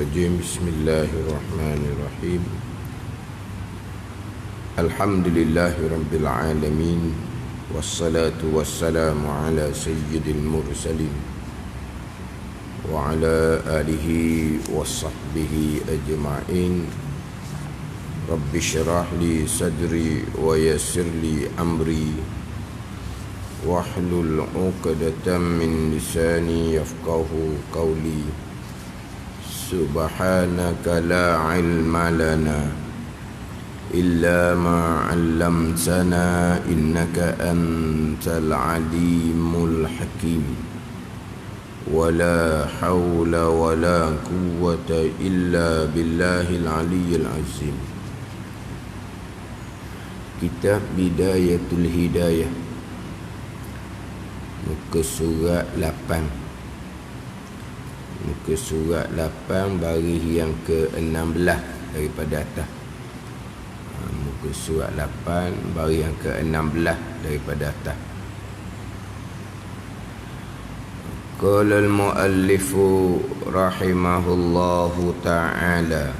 الرجيم بسم الله الرحمن الرحيم الحمد لله رب العالمين والصلاة والسلام على سيد المرسلين وعلى آله وصحبه أجمعين رب اشرح لي صدري ويسر لي أمري واحلل عقدة من لساني يفقه قولي سبحانك لا علم لنا إلا ما علمتنا إنك أنت العليم الحكيم ولا حول ولا قوة إلا بالله العلي العظيم. Kitab Bidayatul Hidayah, muka surat 8. Muka surat 8 baris yang ke-16 daripada atas. Muka surat 8 baris yang ke-16 daripada atas. Qala al-muallifu rahimahullahu ta'ala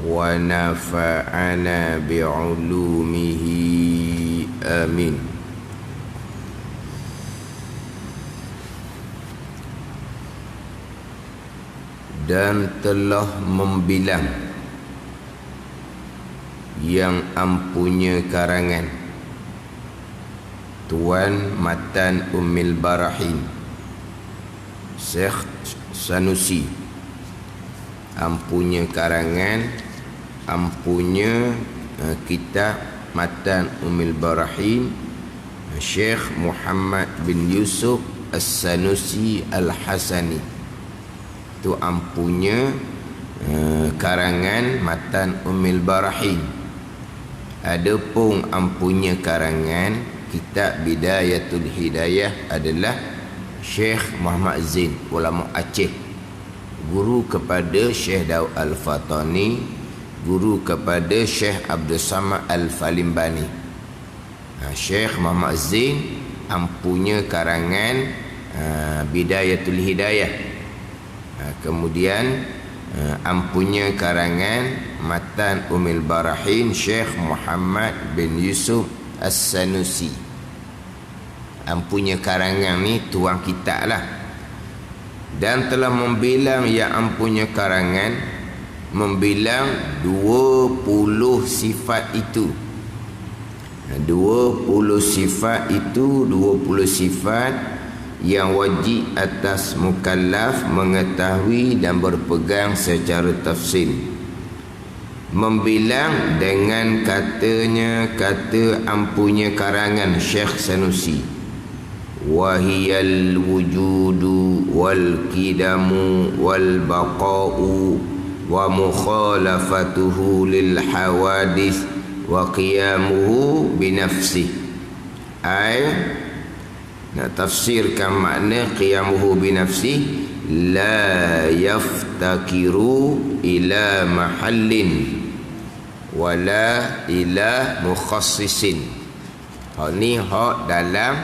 wa nafa'ana bi'ulumihi amin. Dan telah membilang yang ampunya karangan Tuan Matan Ummil Barahin Syekh Sanusi, ampunya karangan, ampunya kitab Matan Ummil Barahin Syekh Muhammad bin Yusuf As-Sanusi Al-Hasani. Itu ampunya karangan Matan Ummil Barahin. Adapun ampunya karangan kitab Bidayatul Hidayah adalah Syekh Muhammad Zain, ulama Aceh, guru kepada Syekh Daud Al-Fatani, guru kepada Syekh Abdul Samad Al-Falimbani. Syekh Muhammad Zain ampunya karangan Bidayatul Hidayah. Kemudian ampunya karangan Matan Ummil Barahin Syekh Muhammad bin Yusuf As-Sanusi. Ampunya karangan ni tuan kitab lah. Dan telah membilang yang ampunya karangan, membilang 20 sifat itu. 20 sifat itu, 20 sifat yang wajib atas mukallaf mengetahui dan berpegang secara tafsil. Membilang dengan kata ampunya karangan Syekh Sanusi, wahiyal wujudu wal kidamu wal baqa'u wa mukhalafatuhu lil hawadith wa qiyamuhu binafsih. Nak tafsirkan makna qiyamuhu binafsih, la yaftakiru ila mahallin wala ila mukhassisin. Hak ni hak dalam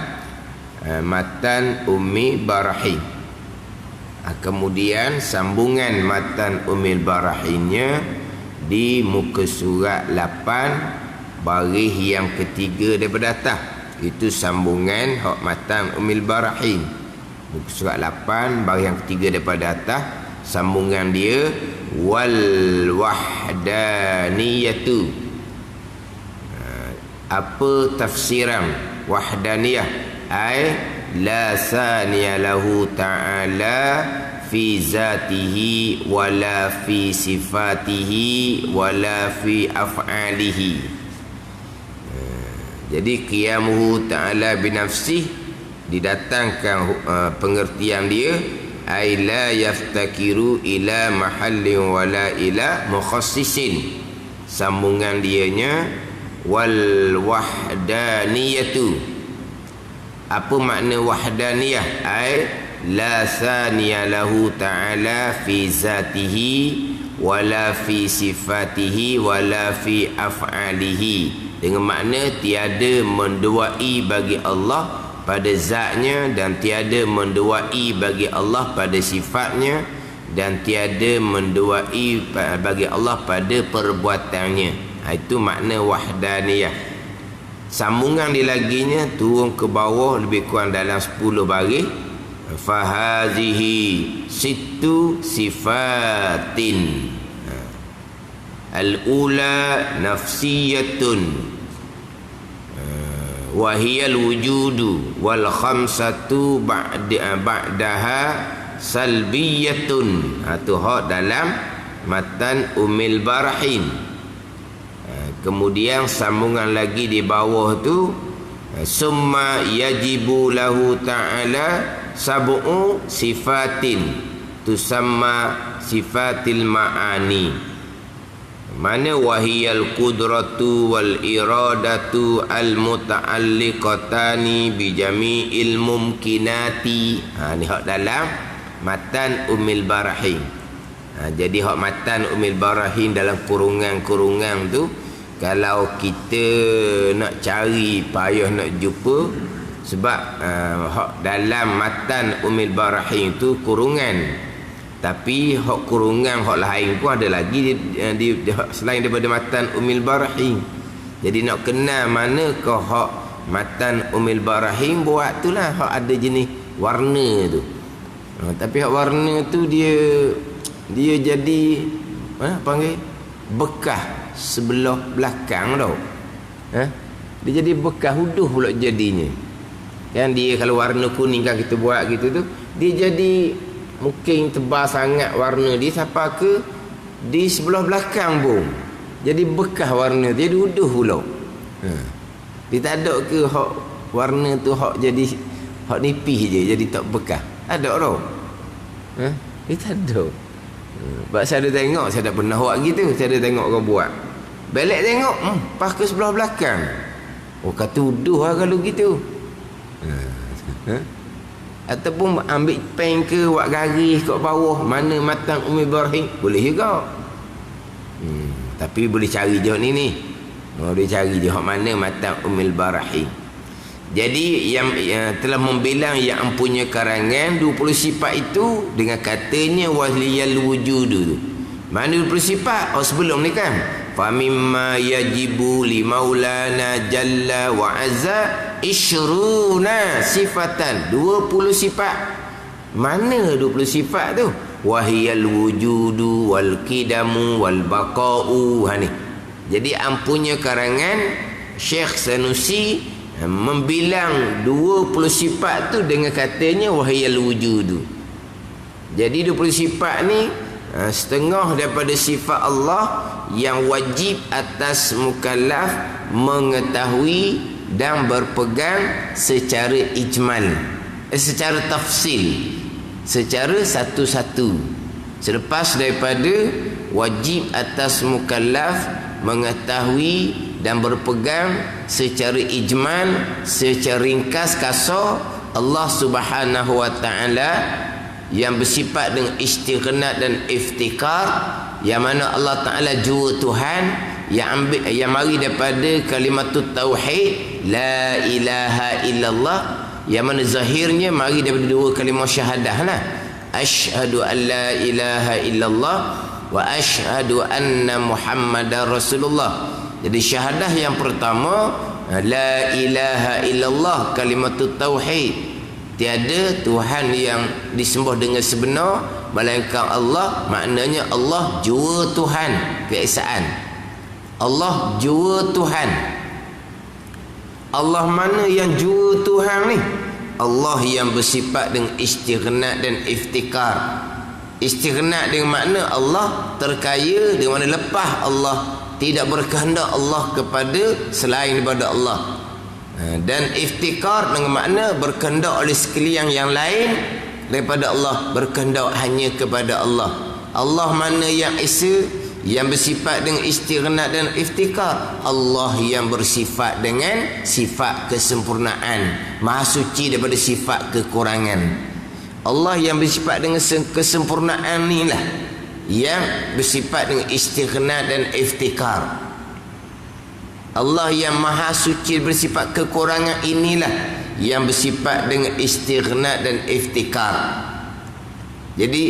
Matan Ummi Barahin. Kemudian sambungan Matan Ummil Barahinnya di muka surat 8 baris yang ketiga daripada atas. Itu sambungan hak Matan Ummil Barahin, muka surat 8 baris yang ketiga daripada atas. Sambungan dia wal wahdaniyatu. Apa tafsiran wahdaniyah? Ai la saniya lahu ta'ala fi zatihi wala fi sifatihi wala fi af'alihi. Jadi qiyamuhu ta'ala binafsih didatangkan pengertian dia, ay la yaftakiru ila mahallin wala ila mukhassisin. Sambungan dianya wal wahdaniyatu. Apa makna wahdaniyah? Ay la saniya lahu ta'ala fi zatihi wala fi sifatihi wala fi af'alihi. Dengan makna tiada menduai bagi Allah pada zatnya dan tiada menduai bagi Allah pada sifatnya dan tiada menduai bagi Allah pada perbuatannya. Itu makna wahdaniyah. Sambungan di laginya turun ke bawah lebih kurang dalam 10 baris. Fahazihi sittu sifatin. Al-ula nafsiyatun wa hiya al-wujudu wal khamsatu ba'daha salbiyatun. Itu hak dalam matan Ummul Barahin. Kemudian sambungan lagi di bawah tu, summa yajibu lahu ta'ala sab'u sifatin tusamma sifatil ma'ani. Mana wahiyal qudratu wal iradatu al muta'alliqatani bi jami'il mumkinati. Ni hak dalam matan Ummul Barahin. Jadi hak matan Ummul Barahin dalam kurungan-kurungan tu, kalau kita nak cari payah nak jumpa, sebab hak dalam matan Ummul Barahin tu kurungan. Tapi hak kurungan hak lain pun ada lagi selain daripada matan Ummul Barahin. Jadi nak kenal mana ke hak matan Ummul Barahin, buat tu lah hak ada jenis warna tu. Tapi hak warna tu dia jadi panggil bekas sebelah belakang tau. Dia jadi bekas huduh pula jadinya. Kan dia kalau warna kuning kan kita buat gitu tu, dia jadi mungkin tebal sangat warna dia sampai ke di sebelah belakang pun jadi bekas warna dia, jadi uduh pula. Dia tak ada ke hak warna tu hak jadi hak nipis je jadi tak bekas, ada tau. Dia tak ada. Sebab saya ada tengok, saya tak pernah buat gitu, saya ada tengok orang buat, balik tengok pas ke sebelah belakang. Oh kata uduh lah kalau gitu. Ataupun ambil pen ke buat garis kat bawah mana matan Ummul Barahin, boleh juga. Tapi boleh cari je ni. Boleh cari je hak mana matan Ummul Barahin. Jadi yang telah membilang yang punya karangan 20 sifat itu dengan katanya wahliyal wujudu. Mana 20 sifat? Oh sebelum ni kan, fa mimma yajibu li maulana jalla wa azza isyruna sifatan, 20 sifat. Mana 20 sifat tu? Wahiyal wujudu wal qidamu wal baqa'u. Ni jadi ampunya karangan Syekh Sanusi membilang 20 sifat tu dengan katanya wahiyal wujudu. Jadi 20 sifat ni setengah daripada sifat Allah yang wajib atas mukallaf mengetahui dan berpegang secara ijmal, secara tafsil, secara satu-satu. Selepas daripada wajib atas mukallaf mengetahui dan berpegang secara ijmal, secara ringkas kasar Allah Subhanahu wa taala yang bersifat dengan istighna dan iftikar, yang mana Allah Taala jua Tuhan, yang mari daripada kalimatut tauhid la ilaha illallah, yang mana zahirnya mari daripada dua kalimah syahadah lah, asyhadu an la ilaha illallah wa asyhadu anna muhammadar rasulullah. Jadi syahadah yang pertama la ilaha illallah, kalimatut tauhid, tiada Tuhan yang disembah dengan sebenar melainkan Allah. Maknanya Allah jua Tuhan, keesaan Allah jua Tuhan. Allah mana yang jua Tuhan ni? Allah yang bersifat dengan istighna dan iftikar. Istighna dengan makna Allah terkaya, dengan mana lepas Allah, tidak berkehendak Allah kepada selain daripada Allah. Dan iftikar dengan makna berkehendak oleh sekalian yang lain daripada Allah, berkehendak hanya kepada Allah. Allah mana yang esa, yang bersifat dengan istighna dan iftikar? Allah yang bersifat dengan sifat kesempurnaan, maha suci daripada sifat kekurangan. Allah yang bersifat dengan kesempurnaan ni lah yang bersifat dengan istighna dan iftikar. Allah yang maha suci bersifat kekurangan inilah yang bersifat dengan istighna dan iftikar. Jadi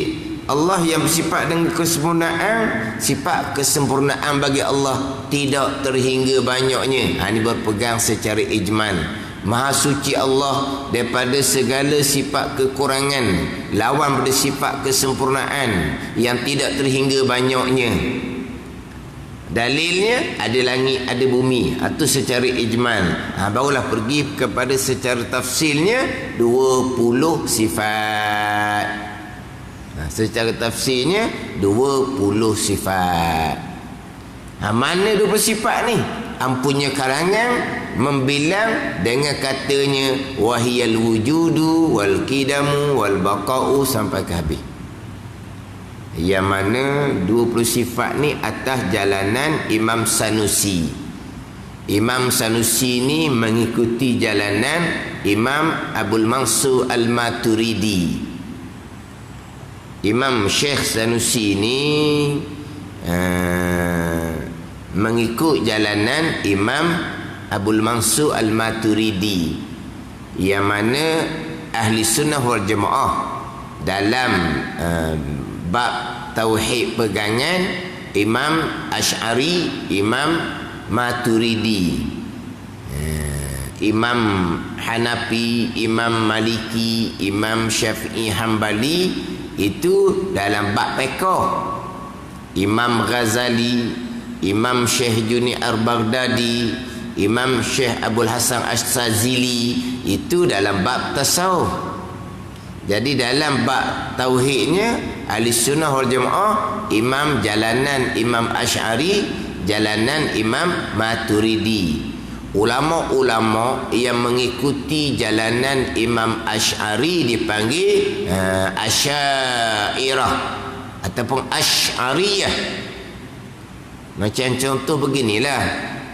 Allah yang bersifat dengan kesempurnaan, sifat kesempurnaan bagi Allah tidak terhingga banyaknya. Ini berpegang secara ijmal. Maha suci Allah daripada segala sifat kekurangan, lawan pada sifat kesempurnaan yang tidak terhingga banyaknya. Dalilnya ada langit, ada bumi. Itu secara ijmal. Barulah pergi kepada secara tafsilnya 20 sifat. Secara tafsirnya 20 sifat. Mana 20 sifat ni? Ampunya karangan membilang dengan katanya wahiyal wujudu wal qidamu wal baqa'u sampai ke habis. Yang mana 20 sifat ni atas jalanan Imam Sanusi. Imam Sanusi ni mengikuti jalanan Imam Abul Mansur Al-Maturidi. Imam Syekh Sanusi ni mengikut jalanan Imam Abul Mansur Al-Maturidi, yang mana ahli sunnah wal jamaah dalam bab tauhid pegangan Imam Asy'ari, Imam Maturidi, Imam Hanafi, Imam Maliki, Imam Syafi'i, Hambali. Itu dalam bab fiqh. Imam Ghazali, Imam Syekh Juni Ar-Baghdadi, Imam Syekh Abdul Hasan Ash-Shazili, itu dalam bab tasawuf. Jadi dalam bab tauhidnya ahli sunnah wal jamaah, imam jalanan Imam Asy'ari, jalanan Imam Maturidi. Ulama-ulama yang mengikuti jalanan Imam Asy'ari dipanggil Asy'ariyah ataupun Asy'ariyah. Macam contoh beginilah,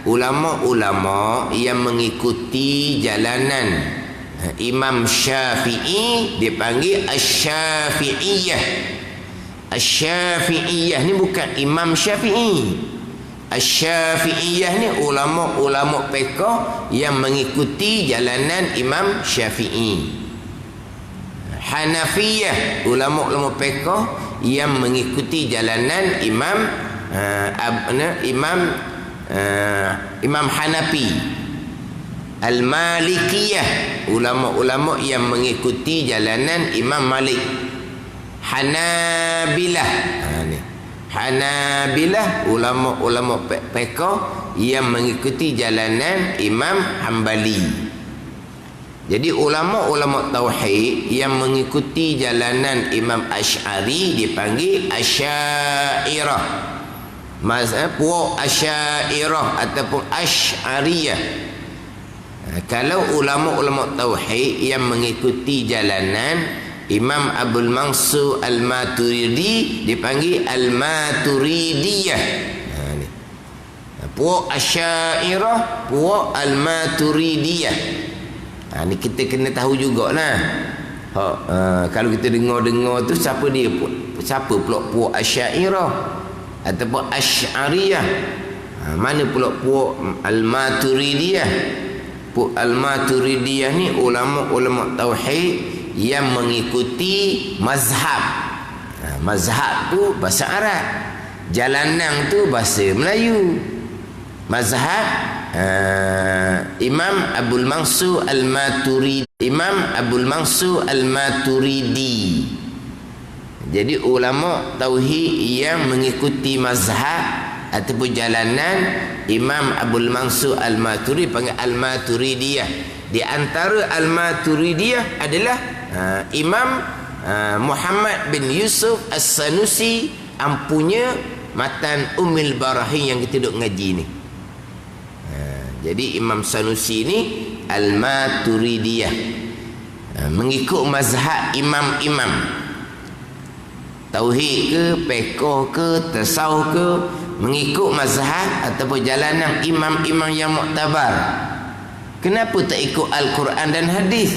ulama-ulama yang mengikuti jalanan Imam Syafi'i dipanggil Asy-Syafi'iyah. Asy-Syafi'iyah ni bukan Imam Syafi'i. Asy-Syafi'iyah ni ulama-ulama fiqh yang mengikuti jalanan Imam Syafi'i. Hanafiyah, ulama-ulama fiqh yang mengikuti jalanan Imam Hanafi. Al-Malikiyah, ulama-ulama yang mengikuti jalanan Imam Malik. Hanabilah, Hanabilah, ulama-ulama fiqh yang mengikuti jalanan Imam Hambali. Jadi ulama-ulama tauhid yang mengikuti jalanan Imam Asy'ari dipanggil Asy'ariyah. Puak Asy'ariyah ataupun Asy'ariyah. Kalau ulama-ulama tauhid yang mengikuti jalanan Imam Abul Mansur Al-Maturidi dipanggil Al-Maturidiyah. Puak Asy'ariyah, puak Al-Maturidiyah. Ni kita kena tahu jugalah. Kalau kita dengar-dengar tu siapa dia? Siapa pula puak Asy'ariyah ataupun Asy'ariyah? Mana pula puak Al-Maturidiyah? Puak Al-Maturidiyah ni ulama-ulama tauhid yang mengikuti mazhab. Mazhab tu bahasa Arab, jalanan tu bahasa Melayu. Mazhab Imam Abul Mansur Al-Maturidi. Imam Abul Mansur Al-Maturidi. Jadi ulama tauhid yang mengikuti mazhab ataupun jalanan Imam Abul Mansur Al-Maturidi panggil Al-Maturidiyah. Di antara Al-Maturidiyah adalah Imam Muhammad bin Yusuf As-Sanusi, ampunya matan Ummul Barahin yang kita duk ngaji ni. Jadi Imam Sanusi ni Al-Maturidiyah, mengikut mazhab imam-imam tauhid ke, fiqh ke, tasawuf ke, mengikut mazhab ataupun jalanan imam-imam yang muktabar. Kenapa tak ikut Al-Quran dan hadis?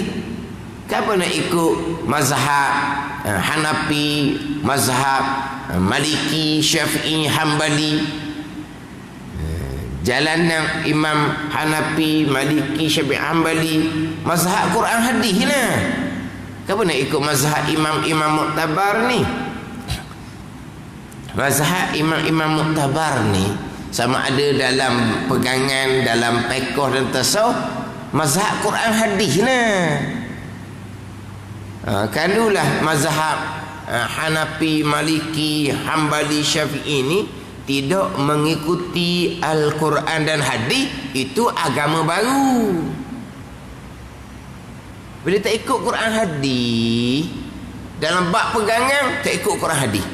Kenapa nak ikut mazhab Hanafi, mazhab Maliki, Syafi'i, Hambali? Jalanan Imam Hanafi, Maliki, Syafi'i, Hambali, mazhab Quran hadis lah. Kenapa nak ikut mazhab imam-imam muktabar ni? mazhab imam-imam muktabar ni sama ada dalam pegangan, dalam fiqh dan tasawuf, mazhab Quran hadis nah. Kalulah mazhab Hanafi, Maliki, Hambali, Syafi'i ini tidak mengikuti Al-Quran dan hadis, itu agama baru. Bila tak ikut Quran hadis, dalam bab pegangan tak ikut Quran hadis,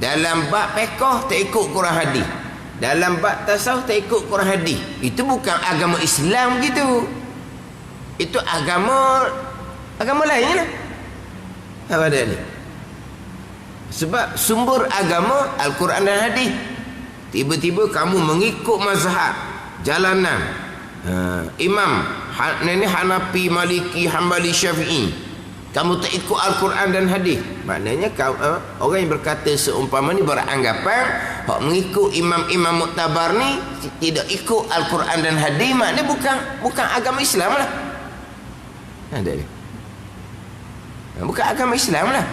dalam bab fiqh tak ikut Quran hadis, dalam bab tasawuf tak ikut Quran hadis, itu bukan agama Islam gitu. Itu agama lain lah. Apa dia ni? Sebab sumber agama Al-Quran dan hadis. Tiba-tiba kamu mengikut mazhab jalanan Imam Hanafi, Maliki, Hambali, Syafi'i, kamu tak ikut Al-Quran dan hadis, maknanya orang yang berkata seumpama ni beranggapan hak mengikut imam-imam muktabar ni tidak ikut Al-Quran dan hadis, maknanya bukan agama Islam lah. Ada ni. Bukan agama Islam lah.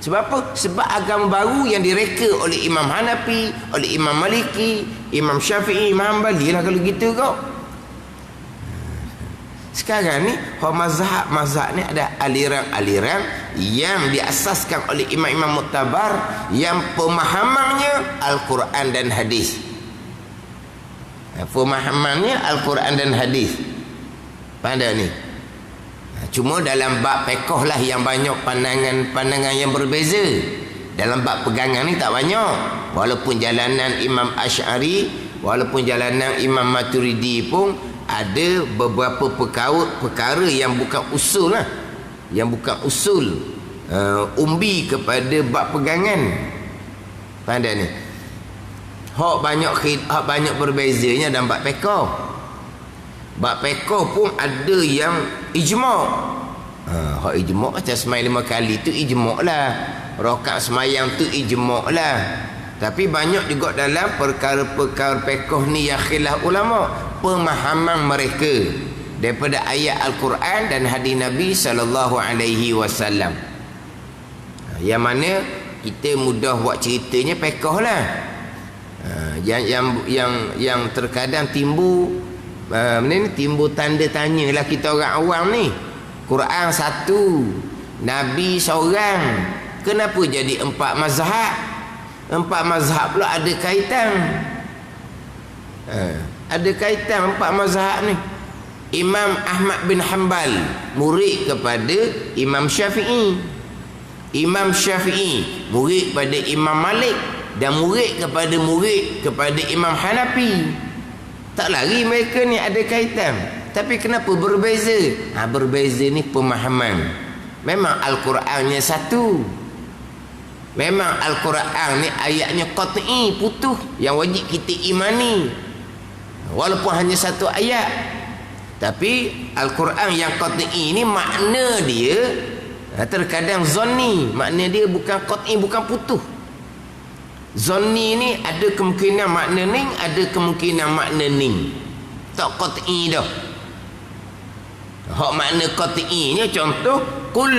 Sebab apa? Sebab agama baru yang direka oleh Imam Hanafi, oleh Imam Maliki, Imam Syafi'i, Imam Hambali lah kalau gitu kau. Sekarang ni mazhab ni ada aliran-aliran yang diasaskan oleh imam-imam muktabar yang pemahamannya Al-Quran dan hadis. Pemahamannya Al-Quran dan hadis. Pada ni. Cuma dalam bab fiqh lah yang banyak pandangan yang berbeza. Dalam bab pegangan ni tak banyak. Walaupun jalanan Imam Asy'ari, walaupun jalanan Imam Maturidi pun ada beberapa perkara yang bukan usul lah, yang bukan usul umbi kepada bab pegangan. Pada ni hak banyak berbezanya dalam bab fiqh. Bab fiqh pun ada yang ijma'. Hak ijma' macam sembahyang 5 kali tu ijma' lah, rakaat sembahyang tu ijma' lah. Tapi banyak juga dalam perkara-perkara fiqh ni yang khilaf ulama, pemahaman mereka daripada ayat Al-Quran dan hadis Nabi sallallahu alaihi wasallam. Yang mana kita mudah buat ceritanya fiqh lah. Yang terkadang timbul timbul tanda tanya lah kita orang awam ni. Quran satu, Nabi seorang, kenapa jadi 4 mazhab? 4 mazhab pula ada kaitan. Ada kaitan 4 mazhab ni. Imam Ahmad bin Hanbal murid kepada Imam Syafi'i, Imam Syafi'i murid kepada Imam Malik, dan murid kepada Imam Hanafi. Tak lari mereka ni ada kaitan. Tapi kenapa berbeza? Berbeza ni pemahaman. Memang Al-Qurannya satu. Memang Al-Quran ni ayatnya qat'i, putus, yang wajib kita imani. Walaupun hanya satu ayat. Tapi Al-Quran yang qat'i ni makna dia terkadang zonni. Makna dia bukan qat'i, bukan putus. Zonni ni ada kemungkinan makna ning, ada kemungkinan makna ning. Tak qat'i dah. Hak makna qat'inya contoh qul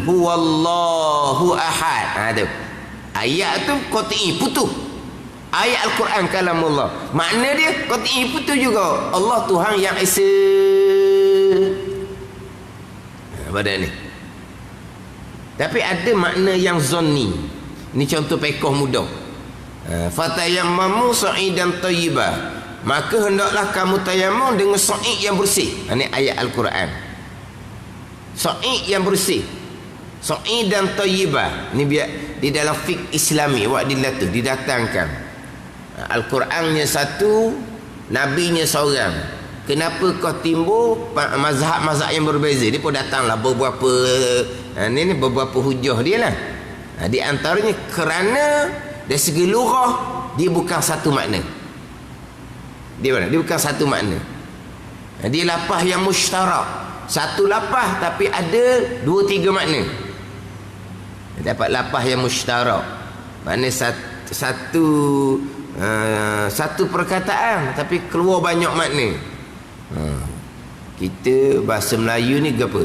huwallahu ahad. Tu. Ayat tu qat'i, putus. Ayat Al-Quran kalamullah. Makna dia qat'i, putus juga. Allah Tuhan yang esa. Pada ni. Tapi ada makna yang zonni. Ni contoh fiqh mudah. Fatayammamu sa'idan thayyibah, maka hendaklah kamu tayammum dengan sa'id yang bersih. Ini ayat Al-Quran. Sa'id yang bersih, sa'id dan thayyibah. Ini biar di dalam fiqh Islami didatangkan. Al-Qurannya satu, nabinya seorang. Kenapa kau timbul mazhab-mazhab yang berbeza? Dia pun datanglah beberapa beberapa hujah dia lah. Di antaranya kerana dari segi lughah dia bukan satu makna. Dia bukan satu makna. Dia lafaz yang mushtarak. Satu lafaz tapi ada 2-3 makna. Dapat lafaz yang mushtarak. Makna satu perkataan tapi keluar banyak makna. Kita bahasa Melayu ni apa?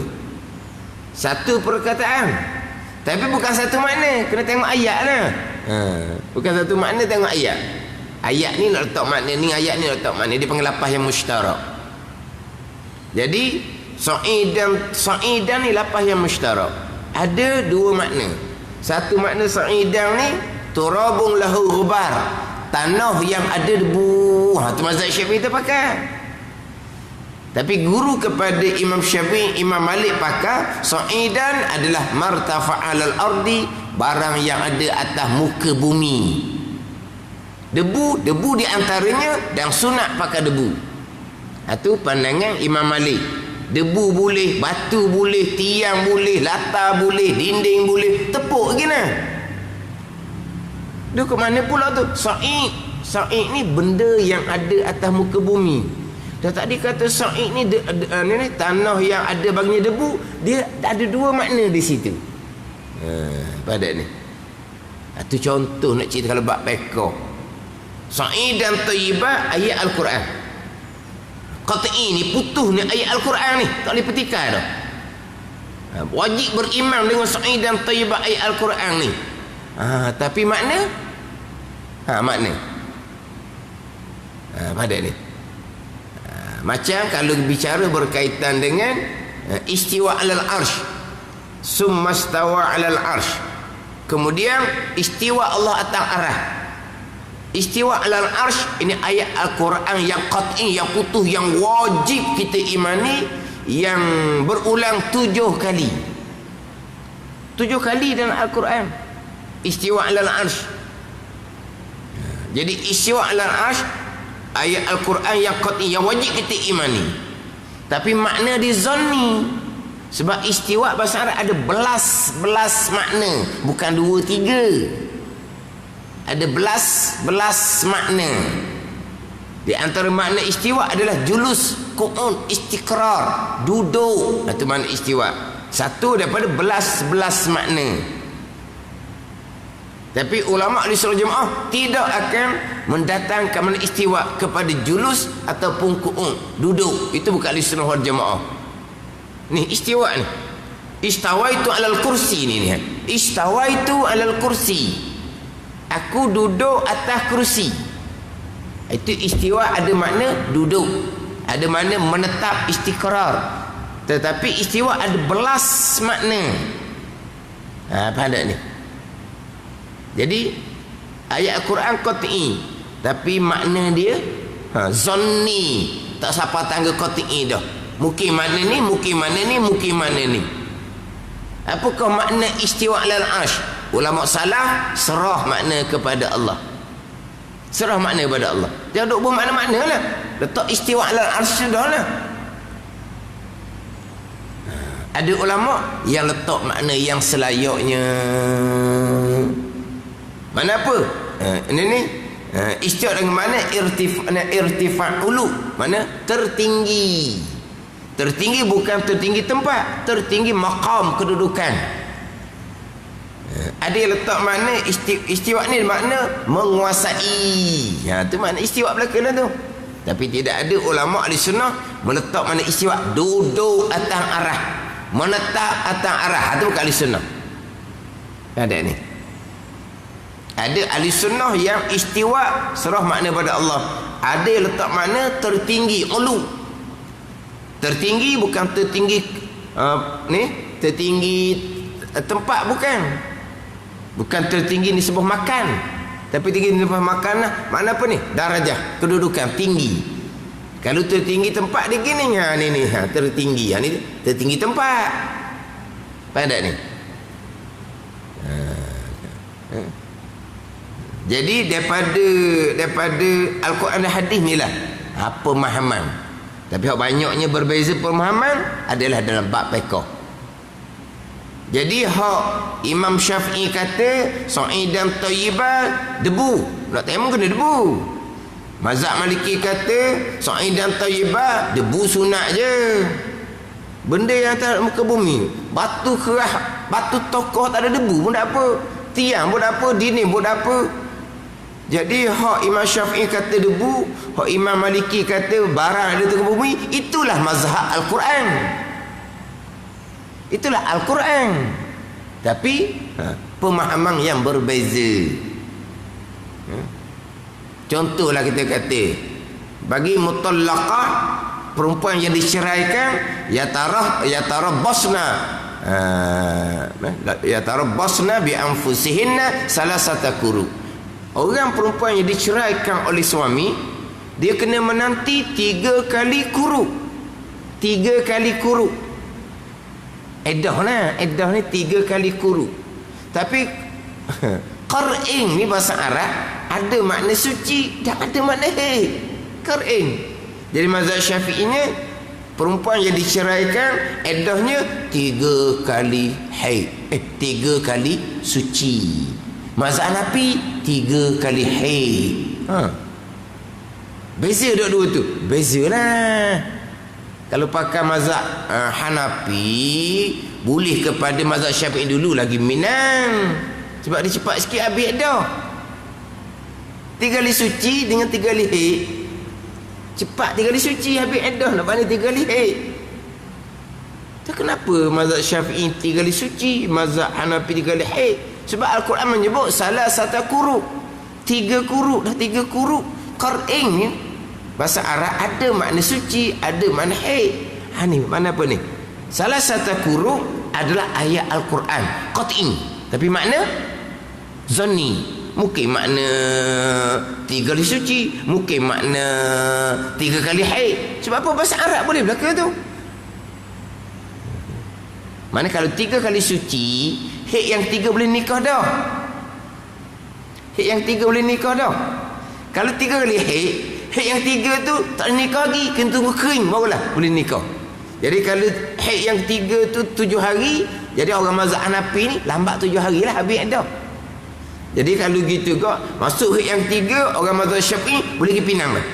Satu perkataan Tapi bukan satu makna, kena tengok ayat lah. Bukan satu makna, tengok ayat. Ayat ni nak letak makna ni, ayat ni nak letak makna. Dia panggil lafaz yang mushtarak. Jadi sa'idan ni lafaz yang mushtarak. Ada dua makna. Satu makna sa'idan ni turabun lahu ghubar, tanah yang ada debu. Tu mazhab Syafi'i tu pakai. Tapi guru kepada Imam Syafi'i, Imam Malik pakai sa'idan adalah martafa'alal ardi, barang yang ada atas muka bumi. Debu di antaranya, dan sunat pakai debu. Itu pandangan Imam Malik. Debu boleh, batu boleh, tiang boleh, latar boleh, dinding boleh, tepuk lagi nah. Dia ke mana pula tu? Sa'id ni benda yang ada atas muka bumi. Dah tadi kata sa'id ni, ni tanah yang ada baginya debu, dia ada dua makna di situ. Pada ni. Itu contoh nak cerita kalau bab pekah. Sa'id dan Tayyibah ayat Al-Quran. Qat'i ni putus ni ayat Al-Quran ni, tak boleh petikai dah. Wajib beriman dengan Sa'id dan Tayyibah ayat Al-Quran ni. Tapi makna makna pada ni. Macam kalau bicara berkaitan dengan istiwa alal arsh, summa stawa alal arsh, kemudian istiwa Allah atas arah. Istiwa alal arsh ini ayat Al-Quran yang qat'i, yang putus, yang wajib kita imani, yang berulang 7 kali. 7 kali dalam Al-Quran istiwa alal arsh. Jadi istiwa alal arsh ayat Al-Quran yang qat'i, yang wajib kita imani. Tapi makna di zanni. Sebab istiwa bahasa Arab ada belas makna, bukan 2 3. Ada belas makna. Di antara makna istiwa adalah julus, qu'ud, istiqrar, duduk. Itu makna istiwa. Satu daripada belas makna. Tapi ulama di seluruh jemaah tidak akan mendatangkan makna istiwa kepada julus ataupun qu'ud, duduk. Itu bukan di seluruh jemaah. Ni istiwa ni. Istawaitu alal kursi ni. Istawaitu alal kursi. Aku duduk atas kerusi. Itu istiwa ada makna duduk, ada makna menetap, istiqrar. Tetapi istiwa ada belas makna. Pada ni. Jadi ayat Al-Quran qat'i, tapi makna dia zanni. Tak siapa tangga qat'i dah. Mungkin makna ni, mungkin makna ni, mungkin makna ni. Apakah makna istiwa alal arsh? Ulama salaf serah makna kepada Allah. Serah makna kepada Allah. Jangan duk bermakna-makna lah. Letak istiwa alal arsh dah lah. Ada ulama yang letak makna yang selayaknya. Mana apa? Ini istiwa dengan mana irtifa'ulu. Mana? Tertinggi. Tertinggi bukan tertinggi tempat, tertinggi maqam, kedudukan. Ada yang letak makna istiwa ni makna menguasai. Tu makna istiwa belakang tu. Tapi tidak ada ulama ahli sunnah meletak makna istiwa duduk atas arah, menetap atas arah. Itu bukan ahli sunnah. Ada ni. Ada ahli sunnah yang istiwa serah makna pada Allah. Ada yang letak makna tertinggi, ulu. Tertinggi bukan tertinggi tertinggi tempat, bukan tertinggi ni sebuah makan, tapi tinggi ni sebuah makan lah. Makna apa ni? Darajah, kedudukan, tinggi. Kalau tertinggi tempat dia gini, ni tertinggi, ni tertinggi tempat. Pada ni. Jadi daripada Al-Quran dan hadis ni lah pemahaman. Tapi banyaknya berbeza pemahaman adalah dalam bab fiqh. Jadi Imam Syafi'i kata Sa'id dan Tayyibah debu. Nak tayamum kena debu. Mazhab Maliki kata Sa'id dan Tayyibah debu sunat je. Benda yang atas muka bumi, batu kerah, batu tokoh tak ada debu pun tak apa, tiang pun tak apa, dinding pun tak apa. Jadi Imam Syafi'i kata debu, Imam Maliki kata barang ada di bumi. Itulah mazhab Al-Quran. Itulah Al-Quran. Tapi pemahaman yang berbeza. Contohlah kita kata, bagi mutallaqah, perempuan yang diceraikan, yatarabbasna bi anfusihinna salasata quru. Orang perempuan yang diceraikan oleh suami, dia kena menanti 3 kali quru. 3 kali quru. Iddah ni 3 kali quru. Tapi qar'in ni bahasa Arab ada makna suci dan ada makna haid. Qar'in. Jadi mazhab Syafi'inya, perempuan yang diceraikan iddahnya 3 kali haid, 3 kali suci. Mazhab Hanafi 3 kali haid. Beza dua-dua tu. Bezalah. Kalau pakai mazhab Hanafi, boleh kepada mazhab Syafi'i dulu lagi minang. Sebab dia cepat sikit habis dah. 3 kali suci dengan 3 kali haid. Cepat 3 kali suci habis dah. Nak mana 3 kali haid? Tak, kenapa mazhab Syafi'i 3 kali suci, mazhab Hanafi 3 kali haid? Sebab Al-Quran menyebut salah satu quru. 3 quru, dah 3 quru. Qar'in ni bahasa Arab ada makna suci, ada makna haid. Ni mana apa ni? Salah satu quru adalah ayat Al-Quran qat'i, tapi makna zanni. Mungkin makna 3 kali suci, mungkin makna 3 kali haid. Sebab apa? Bahasa Arab boleh belaka tu. Mana kalau 3 kali suci, haid yang 3 boleh nikah dah. Haid yang 3 boleh nikah dah. Kalau 3 kali haid, haid yang 3 tu tak boleh nikah lagi, kena tunggu kering barulah boleh nikah. Jadi kalau haid yang 3 tu 7 hari, jadi orang mazhab Hanafi ni lambat 7 hari lah habis dah. Jadi kalau gitu kok, masuk haid yang 3, orang mazhab Syafi'i boleh pergi pinang dah.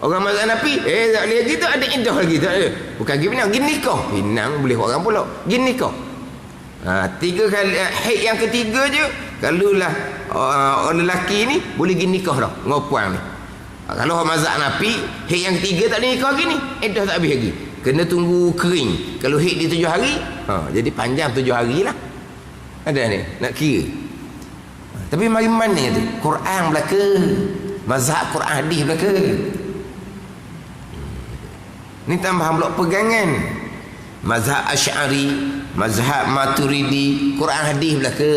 Orang mazhab Hanafi tak boleh lagi tu, ada iddah lagi tak ada. Bukan pergi pinang, pergi nikah. Pinang boleh orang pula, pergi nikah. 3 kali haid yang ketiga je, kalulah orang lelaki ni boleh pergi nikah dah dengan puan ni. Kalau orang mazhab Hanafi, haid yang 3 tak boleh nikah lagi ni, iddah tak habis lagi, kena tunggu kering. Kalau haid dia 7 hari, jadi panjang 7 hari lah. Ada ni nak kira. Tapi mari mana tu? Quran belaka, mazhab Quran hadis belaka. Ni tambahan blok pegangan. Mazhab Asy'ari, mazhab Maturidi, Quran hadis belaka.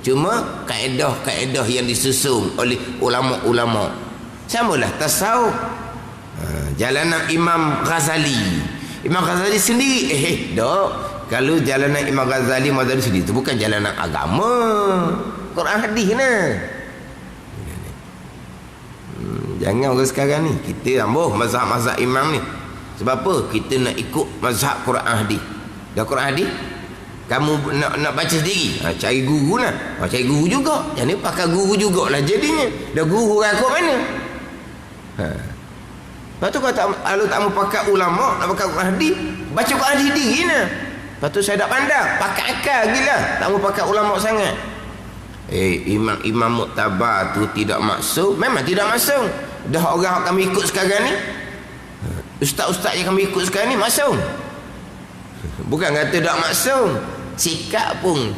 Cuma kaedah-kaedah yang disusun oleh ulama-ulama. Samalah tasawuf. Jalanan Imam Ghazali. Imam Ghazali sendiri kalau jalanan Imam Ghazali sendiri itu bukan jalanan agama. Quran hadis nah. Jangan orang sekarang ni kita ambuh mazhab-mazhab imam ni. Sebab apa? Kita nak ikut mazhab Quran hadis. Dah Quran hadis, kamu nak baca sendiri, cari guru lah. Cari guru juga. Jangan pakai guru jugalah jadinya. Dah guru orang kau mana? Lepas tu kalau tak mau pakai ulama, nak pakai Quran hadis, baca Quran hadis diri nah. Lepas tu saya tak pandang, pakai akal gila. Tak mau pakai ulama sangat. Imam muktabar tu tidak maksum. Memang tidak maksum. Dah orang yang kami ikut sekarang ni, ustaz-ustaz yang kami ikut sekarang ni maksum. Bukan kata tak maksum, sikap pun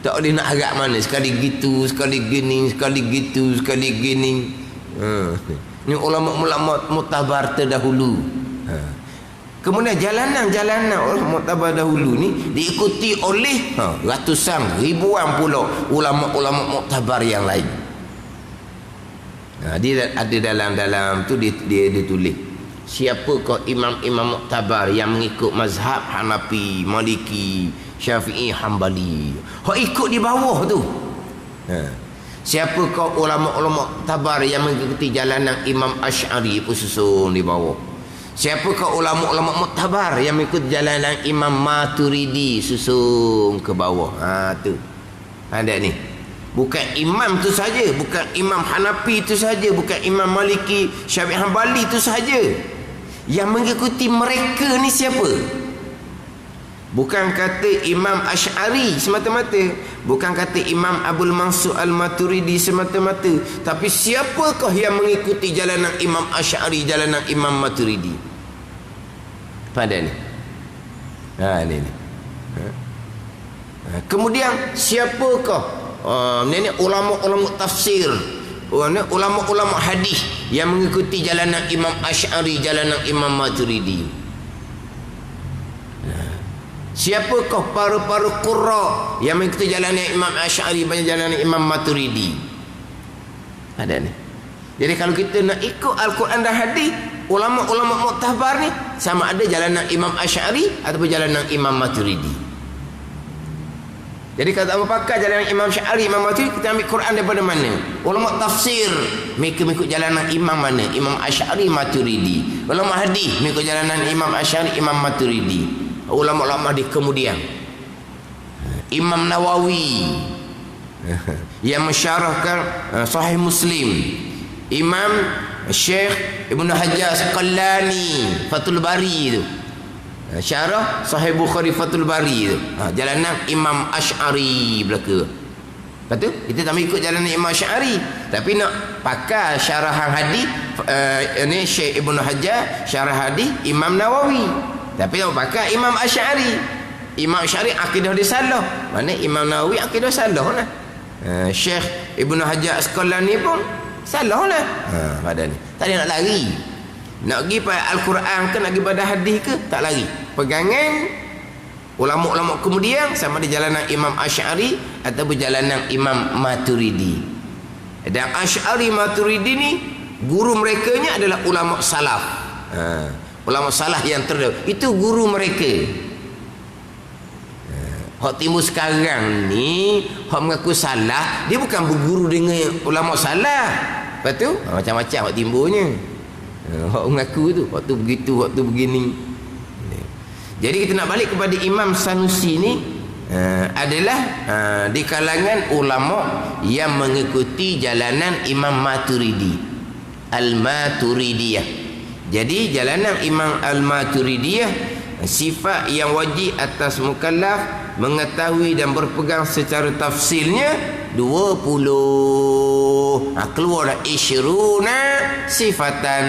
tak boleh nak harap mana. Sekali gitu, sekali gini, sekali gitu, sekali gini. Ni ulama-ulama muktabar terdahulu. Kemudian jalanan-jalanan orang muktabar dahulu ni diikuti oleh ratusan, ribuan pula ulama-ulama muktabar yang lain. Dia ada dalam tu dia tulis, siapakah imam-imam muktabar yang mengikut mazhab Hanafi, Maliki, Syafi'i, Hambali. Hak ikut di bawah tu. Siapakah ulama-ulama muktabar yang mengikuti jalanan Imam Asy'ari pun susun di bawah. Siapakah ulama-ulama muktabar yang mengikut jalanan Imam Maturidi, susun ke bawah. Tu. Ada ni. Bukan imam tu saja, bukan Imam Hanafi tu saja, bukan Imam Maliki, Syafi'i, Hambali tu saja. Yang mengikuti mereka ni siapa? Bukan kata Imam Asy'ari semata-mata, bukan kata Imam Abdul Mansur Al-Maturidi semata-mata, tapi siapakah yang mengikuti jalanan Imam Asy'ari, jalanan Imam Maturidi? Pada ni. Ni. Kemudian siapakah ini ulama-ulama tafsir, ulama-ulama hadis yang mengikuti jalanan Imam Asy'ari, jalanan Imam Maturidi? Siapakah para-para qurra yang mengikuti jalanan Imam Asy'ari, jalanan Imam Maturidi? Ada ni. Jadi kalau kita nak ikut Al-Quran dan hadis, ulama-ulama muktabar ni sama ada jalanan Imam Asy'ari ataupun jalanan Imam Maturidi. Jadi kalau tak pakai jalanan Imam Asy'ari, Imam Maturidi, kita ambil Quran daripada mana? Ulama tafsir mereka mengikut jalanan imam mana? Imam Asy'ari, Maturidi. Ulama hadis mengikut jalanan Imam Asy'ari, Imam Maturidi. Ulama-ulama di kemudian Imam Nawawi yang mensyarahkan Sahih Muslim, Imam Syekh Ibnu Hajar Asqalani Fathul Bari itu, syarah Sahih Bukhari Fathul Bari itu, jalanan Imam Asy'ari belaka. Lepas tu kita tak ikut jalanan Imam Asy'ari, tapi nak pakai syarahan hadis ini Syekh Ibnu Hajar syarah hadis Imam Nawawi, tapi nak pakai Imam Asy'ari. Imam Asy'ari akidah dia salah, mana Imam Nawawi akidah salah lah. Syekh Ibnu Hajar Asqalani pun salah lah. Pada ni tak ada nak lari. Nak pergi pada Al-Quran ke, nak pergi pada hadis ke, tak lari. Pegangan ulama-ulama kemudian sama ada jalanan Imam Asy'ari atau jalanan Imam Maturidi. Dan Asy'ari Maturidi ni guru mereka ni adalah ulama salaf. Ulama salaf yang terdahulu itu guru mereka. Hak timbul sekarang ni, hak mengaku salah, dia bukan berguru dengan ulama salah. Lepas tu macam-macam hak timbulnya. Hak mengaku tu, hak tu begitu, hak tu begini. Jadi kita nak balik kepada Imam Sanusi ni, adalah di kalangan ulama yang mengikuti jalanan Imam Maturidi, Al-Maturidiyah. Jadi jalanan Imam Al-Maturidiyah, sifat yang wajib atas mukallaf mengetahui dan berpegang secara tafsilnya 20. Keluarlah isyruna sifatan,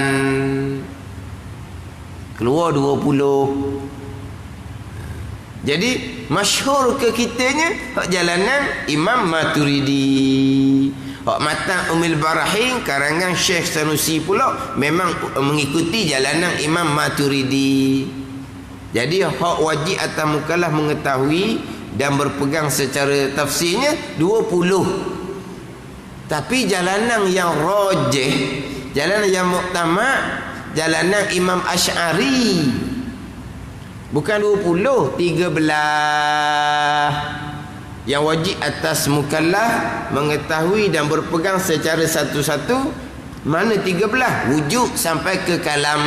keluar 20. Jadi masyhur ke kitanya hak jalanan Imam Maturidi. Hak matan Umil Barahin karangan Syekh Sanusi pula memang mengikuti jalanan Imam Maturidi. Jadi hak wajib atas mukallaf mengetahui dan berpegang secara tafsirnya 20. Tapi jalanan yang rajih, jalanan yang muktamad, jalanan Imam Asy'ari bukan 20, 13. Yang wajib atas mukallaf mengetahui dan berpegang secara satu-satu mana 13? Wujud sampai ke kalam.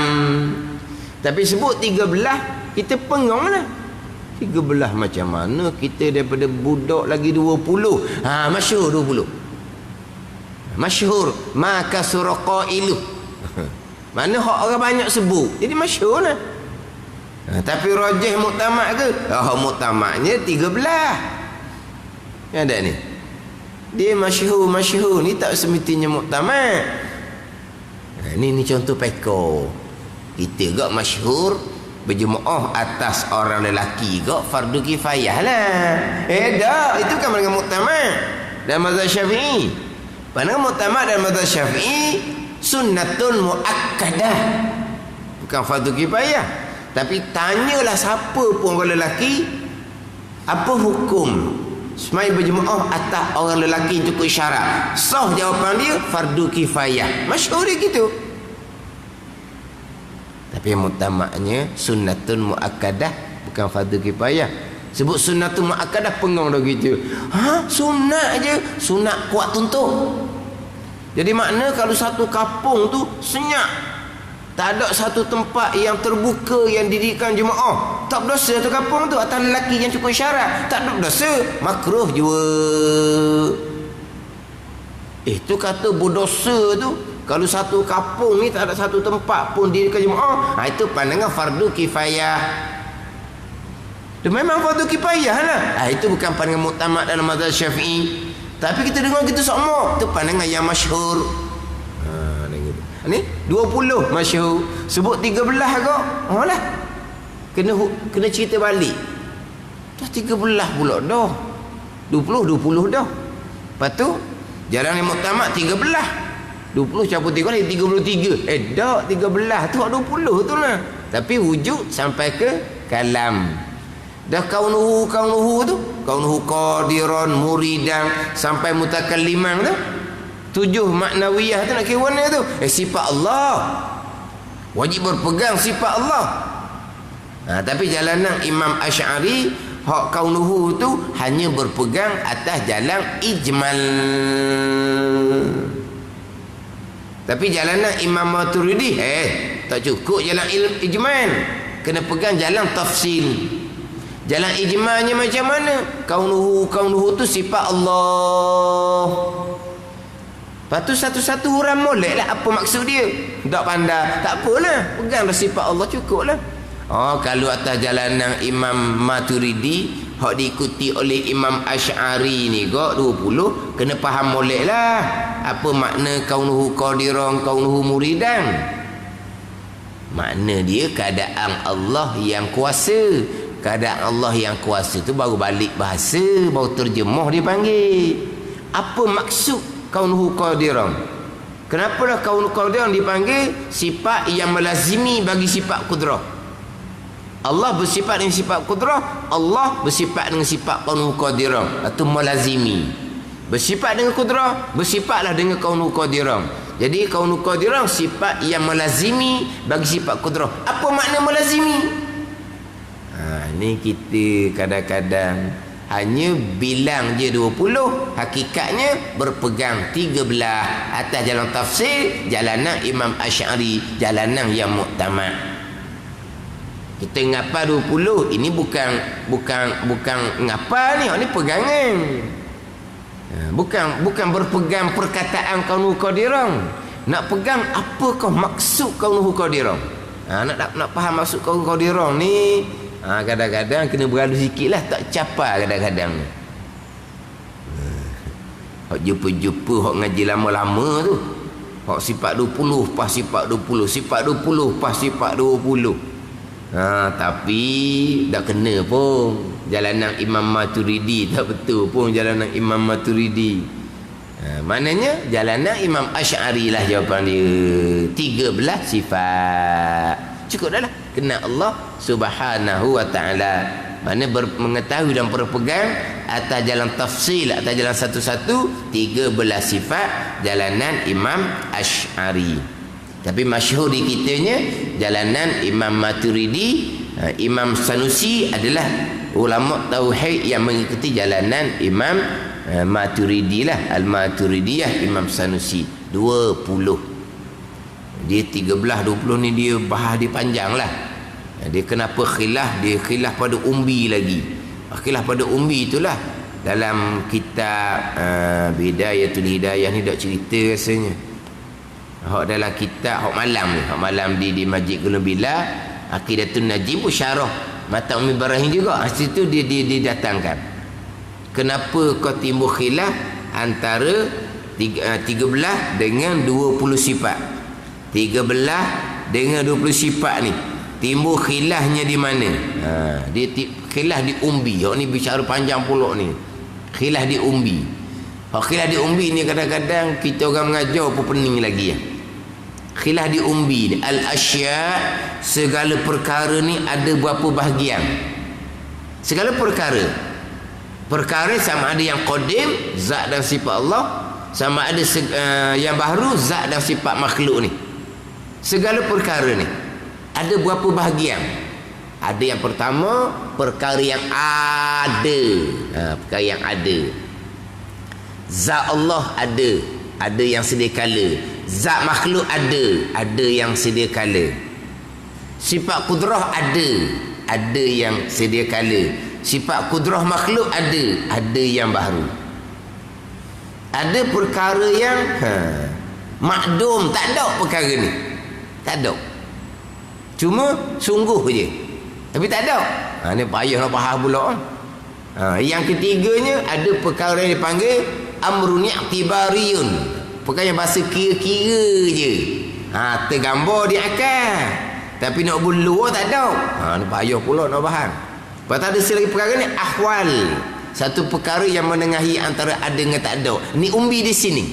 Tapi sebut 13, kita pengong lah. 13 macam mana kita daripada budak lagi 20. Masyhur 20. Masyhur maka suraqailu. Mana hak orang banyak sebut, jadi masyhur lah. Tapi rajih muktamad ke? Muktamadnya 13. Ada ni. Dia masyhur ni tak semestinya muktamad. Ni contoh peko. Kita gak masyhur berjemaah atas orang lelaki gak fardu kifayah lah. Tak, itu kan dengan muktamad dan mazhab Syafi'i. Pandangan muktamad dan mazhab Syafi'i sunnatun muakkadah, bukan fardu kifayah. Tapi tanyalah siapa pun orang lelaki, apa hukum semai berjemaah atas orang lelaki cukup syarat? Sah jawapan dia fardu kifayah. Masyhur dia gitu. Tapi muktamadnya sunnatun muakkadah, bukan fardu kifayah. Sebut sunnatun muakkadah pengong dah gitu. Sunat je, sunat kuat tuntut. Jadi makna kalau satu kampung tu senyap, tak ada satu tempat yang terbuka yang didirikan jemaah, tak berdosa satu kampung tu atas lelaki yang cukup syarat, tak ada berdosa, makruh jua. Itu kata berdosa tu kalau satu kampung ni tak ada satu tempat pun didirikan jemaah, itu pandangan fardu kifayah. Dia memang fardu kifayah lah. Itu bukan pandangan muktamad dalam mazhab Syafi'i. Tapi kita dengar gitu semua, itu pandangan yang masyhur. Ni 20 masyhur. Sebut 13 agak. Lah. Kena cerita balik. Dah 13 pula dah. 20 dah. Lepas tu jalan yang muktamad 13. 20 cabut 3 lagi 33. Dah 13 tu 20 tu lah. Tapi wujud sampai ke kalam. Dah kaunuhu tu, kaunuhu qadiran muridan sampai mutakalliman tu. 7 maknawiyah tu nak kira mana tu? Sifat Allah. Wajib berpegang sifat Allah. Tapi jalanan Imam Asy'ari hak kaunuhu tu hanya berpegang atas jalan ijmal. Tapi jalanan Imam Maturidi tak cukup jalan ijmal, kena pegang jalan tafsil. Jalan ijmalnya macam mana? Kaunuhu tu sifat Allah. Lepas tu satu-satu orang molek lah apa maksud dia. Tak pandai, tak apalah, peganglah sifat Allah cukup lah. Kalau atas jalanan Imam Maturidi hak diikuti oleh Imam Asy'ari ni kok 20, kena faham molek lah apa makna kaunuhu qadiran, kaunuhu muridan. Makna dia keadaan Allah yang kuasa. Keadaan Allah yang kuasa tu baru balik bahasa, baru terjemah dia panggil. Apa maksud kaunuhu qadiran? Kenapa dah kaunuhu qadiran dipanggil sifat yang melazimi bagi sifat kudrah? Allah bersifat dengan sifat kudrah, Allah bersifat dengan sifat kaunuhu qadiran, itu melazimi. Bersifat dengan kudrah, bersifatlah dengan kaunuhu qadiran. Jadi kaunuhu qadiran sifat yang melazimi bagi sifat kudrah. Apa makna melazimi? Ni kita kadang-kadang hanya bilang je 20, hakikatnya berpegang 13 atas jalan tafsir, jalanan Imam Asy'ari, jalanan yang muktamad. Kita ngapa 20, ini bukan ngapa ni pegangan. Bukan berpegang perkataan kaunuhu qadiran. Nak pegang apakah maksud kaunuhu qadiran. Nak faham maksud kaunuhu qadiran ni, kadang-kadang kena beradu sikit lah, tak capai kadang-kadang. Hak jumpa-jumpa hak ngaji lama-lama tu, hak sifat 20 pas sifat 20, sifat 20 pas sifat 20. Tapi tak kena pun jalanan Imam Maturidi, tak betul pun jalanan Imam Maturidi. Maknanya jalanan Imam Asy'ari lah jawapan dia. 13 sifat cukup dah lah. Kenal Allah Subhanahu wa ta'ala. Mana mengetahui dan berpegang atas jalan tafsil, atas jalan satu-satu 13 sifat jalanan Imam Asy'ari. Tapi masyhur di kitanya jalanan Imam Maturidi, Imam Sanusi adalah ulama tauhid yang mengikuti jalanan Imam Maturidi lah, Al-Maturidiyah Imam Sanusi 20. Dia 13 20 ni dia bahas dia panjang lah. Dia kenapa khilaf? Dia khilaf pada umbi lagi. Khilaf pada umbi itulah dalam kitab Bidayatul Hidayah ni dak cerita rasanya. Hak dalam kitab hak malam di Masjid Gunung Bila, Aqidatun Najib syarah Matan Umi Ibrahim juga. Situ dia datangkan. Kenapa kau timbul khilaf antara 13 dengan 20 sifat? 13 dengan 20 sifat ni timbul khilafnya di mana? Dia khilaf di umbi. Hak ni bicara panjang pula ni. Khilaf di umbi. Hak khilaf di umbi ni kadang-kadang kita orang mengajar pun pening lagi ya. Khilaf di umbi ni al-asya', segala perkara ni ada berapa bahagian? Segala perkara sama ada yang qadim, zat dan sifat Allah, sama ada yang baru, zat dan sifat makhluk ni. Segala perkara ni ada berapa bahagian? Ada yang pertama, perkara yang ada. Perkara yang ada. Zat Allah ada yang sedia kala. Zat makhluk ada yang sedia kala. Sifat kudrah ada yang sedia kala. Sifat kudrah makhluk ada yang baru. Ada perkara yang makdum, tak ada perkara ni. Tak ada. Cuma sungguh je. Tapi tak ada. Ni payah nak faham pula. Yang ketiganya ada perkara yang dipanggil amrun i'tibariyun. Perkara yang bahasa kira-kira je. Tergambar di akal. Tapi nak berluar tak ada. Ni payah pula nak faham. Lepas tu ada lagi perkara ni ahwal. Satu perkara yang menengahi antara ada dengan tak ada. Ni umbi di sini.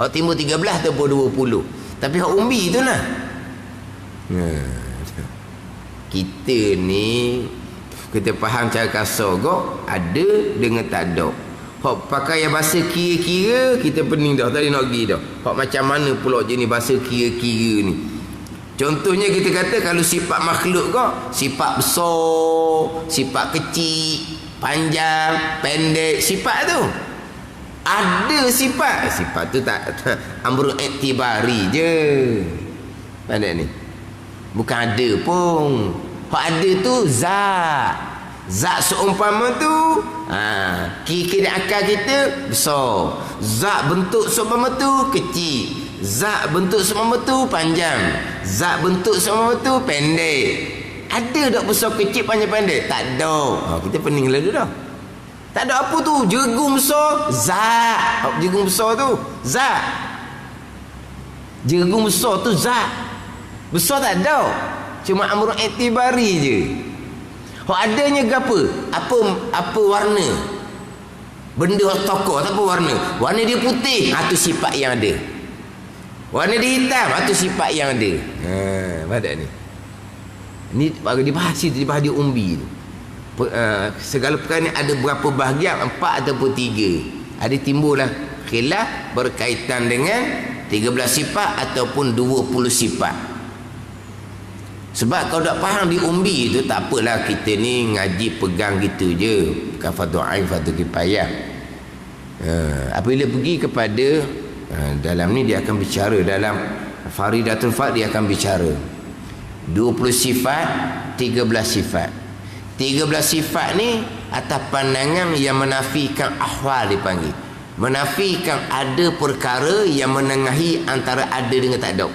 Hak timbul 13 ataupun 20. Tapi hak umbi tu lah. Kita ni kita faham cara kasar kok ada dengan tak ada. Hak pakai yang bahasa kira-kira kita pening dah, tadi nak pergi dah. Hak macam mana pula jenis bahasa kira-kira ni. Contohnya kita kata kalau sifat makhluk kok, sifat besar, sifat kecil, panjang, pendek, sifat tu ada sifat tu tak amrul iktibari je. Pandai ni. Bukan ada pun. Hak ada tu zat seumpama tu kira-kira akal kita besar. Zat bentuk seumpama tu kecil. Zat bentuk seumpama tu panjang. Zat bentuk seumpama tu pendek. Ada tak besar kecil panjang pendek? Tak ada. Kita pening lalu dah. Tak ada apa tu? Jergung besar zat. Jergung besar tu zat. Jergung besar tu zat. Besar tak ada. Cuma amrul iktibari je. Hak adanya apa? Apa warna? Benda tokoh tak apa warna. Warna dia putih, tu sifat yang ada. Warna dia hitam, tu sifat yang ada. Pada ni. Ni baru dibahas dia umbi tu. Segala perkara ni ada berapa bahagian? 4 ataupun 3. Ada timbullah khilaf berkaitan dengan 13 sifat ataupun 20 sifat. Sebab kalau tak faham di umbi tu, tak apalah kita ni ngaji pegang gitu je. Bukan fardu ain, fardu kifayah. Apabila pergi kepada dalam ni dia akan bicara, dalam Faridatul Fard dia akan bicara 20 sifat, 13 sifat. 13 sifat ni atas pandangan yang menafikan ahwal dipanggil. Menafikan ada perkara yang menengahi antara ada dengan tak ada.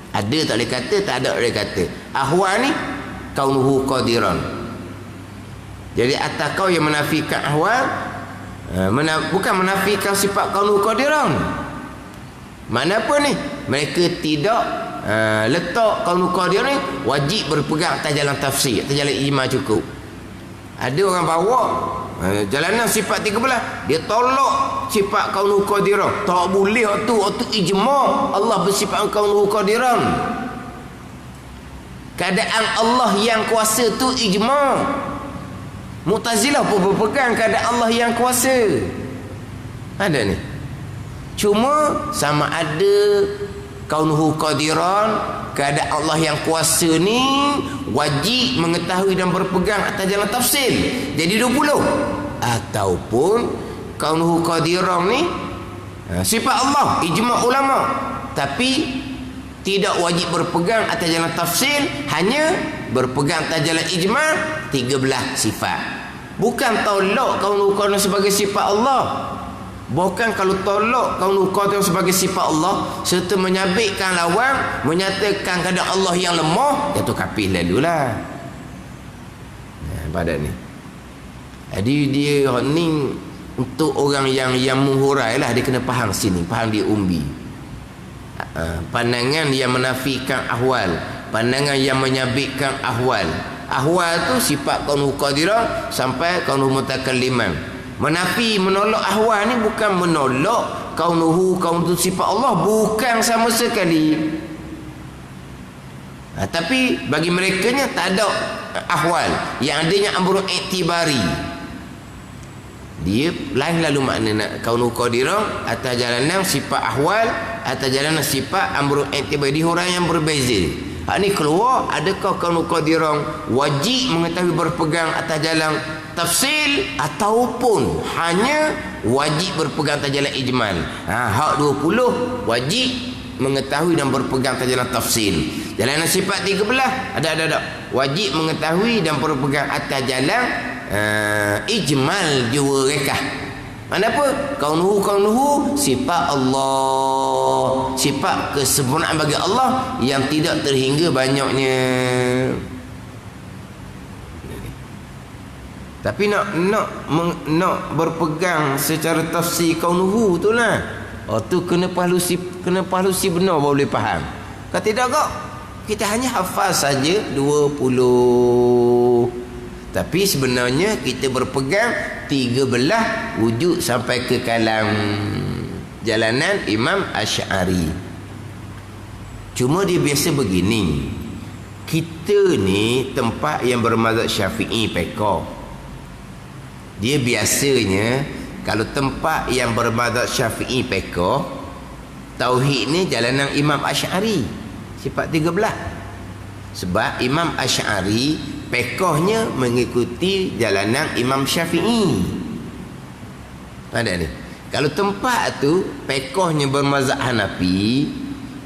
Ada tak boleh kata, tak ada boleh kata. Ahwal ni kaunuhu qadiran. Jadi atas kau yang menafikan ahwal, bukan menafikan sifat kaunuhu qadiran. Mana apa ni? Mereka tidak letak kaunuhu qadiran ni wajib berpegang atas jalan tafsir, atas jalan ijma cukup. Ada orang bawa jalanan sifat 13, dia tolak sifat kaunuhu qadiran. Tak boleh tu ijma. Allah bersifat kaunuhu qadiran. Keadaan Allah yang kuasa tu ijma. Mu'tazilah pun berpegang keadaan Allah yang kuasa. Ada ni. Cuma sama ada kaunuhu qadiran, keadaan Allah yang kuasa ni wajib mengetahui dan berpegang atas jalan tafsir. Jadi 20. Ataupun kaunuhu qadiran ni sifat Allah, ijma' ulama, tapi tidak wajib berpegang atas jalan tafsir, hanya berpegang atas jalan ijma'. 13 sifat. Bukan tolak kaunuhu qadiran sebagai sifat Allah. Bukan kalau tolak kaunuhu qadiran sebagai sifat Allah serta menyabitkan lawan, menyatakan keadaan Allah yang lemah, jatuh kafir lalulah. Pada ni. Jadi dia ni untuk orang yang menghurai lah, dia kena faham sini, faham dia umbi. Pandangan yang menafikan ahwal, pandangan yang menyabitkan ahwal. Ahwal tu sifat kaunuhu qadiran sampai kaunuhu mutakalliman. Menafi, menolak ahwal ni bukan menolak kaunuhu sifat Allah, bukan sama sekali. Tapi bagi mereka nya tak ada ahwal, yang adanya amrul iktibari. Dia lain lalu makna kaunuhu qadiran atas jalanan sifat ahwal, atas jalanan sifat amrul iktibari. Di orang yang berbeza. Ni keluar, adakah kaunuhu qadiran wajib mengetahui berpegang atas jalan tafsir ataupun hanya wajib berpegang atas jalan ijmal. Hak 20 wajib mengetahui dan berpegang atas jalan tafsir. Jalan sifat 13 ada wajib mengetahui dan berpegang atas jalan ijmal jua rekah. Mana apa? Kaunuhu sifat Allah, sifat kesempurnaan bagi Allah yang tidak terhingga banyaknya. Tapi nak berpegang secara tafsir kaunuhu tu lah. Tu kena pahlusi benar baru boleh faham. Kalau tidak kok kita hanya hafal saja 20. Tapi sebenarnya kita berpegang 13 wujud sampai ke kalam jalanan Imam Asy'ari. Cuma dia biasa begini, kita ni tempat yang bermazhab Syafi'i Pekoh. Dia biasanya kalau tempat yang bermazhab Syafi'i Pekoh, tauhid ni jalanan Imam Asy'ari sifat 13. Sebab Imam Asy'ari pekohnya mengikuti jalanan Imam Syafi'i. Ada ni. Kalau tempat tu pekohnya bermazhab Hanafi,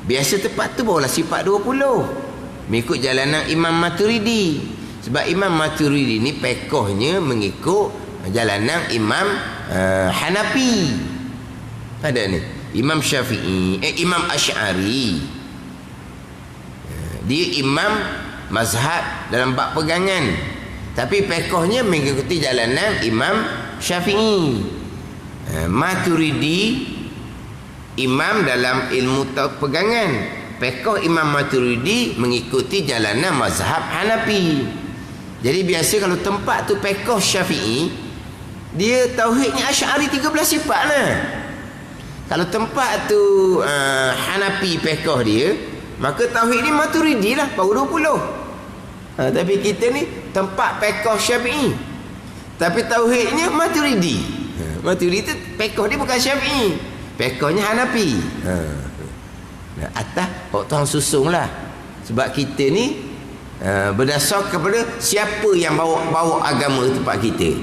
biasa tempat tu barulah sifat 20. Mengikut jalanan Imam Maturidi. Sebab Imam Maturidi ni pekohnya mengikut jalanan Imam Hanafi. Ada ni. Imam Syafi'i, Imam Asy'ari. Dia imam mazhab dalam bab pegangan, tapi pekohnya mengikuti jalanan Imam Syafi'i. Maturidi imam dalam ilmu pegangan, pekoh Imam Maturidi mengikuti jalanan mazhab Hanafi. Jadi biasa kalau tempat tu pekoh Syafi'i, dia tauhidnya Asy'ari 13 sifat lah. Kalau tempat tu Hanafi pekoh dia, maka tauhid ni Maturidi lah, baru 20. Tapi kita ni tempat pekoh Syafi'i, tapi tauhidnya Maturidi. Maturidi tu pekoh dia bukan Syafi'i, pekohnya Hanafi. Atas tuan susung lah. Sebab kita ni berdasar kepada siapa yang bawa agama tempat kita.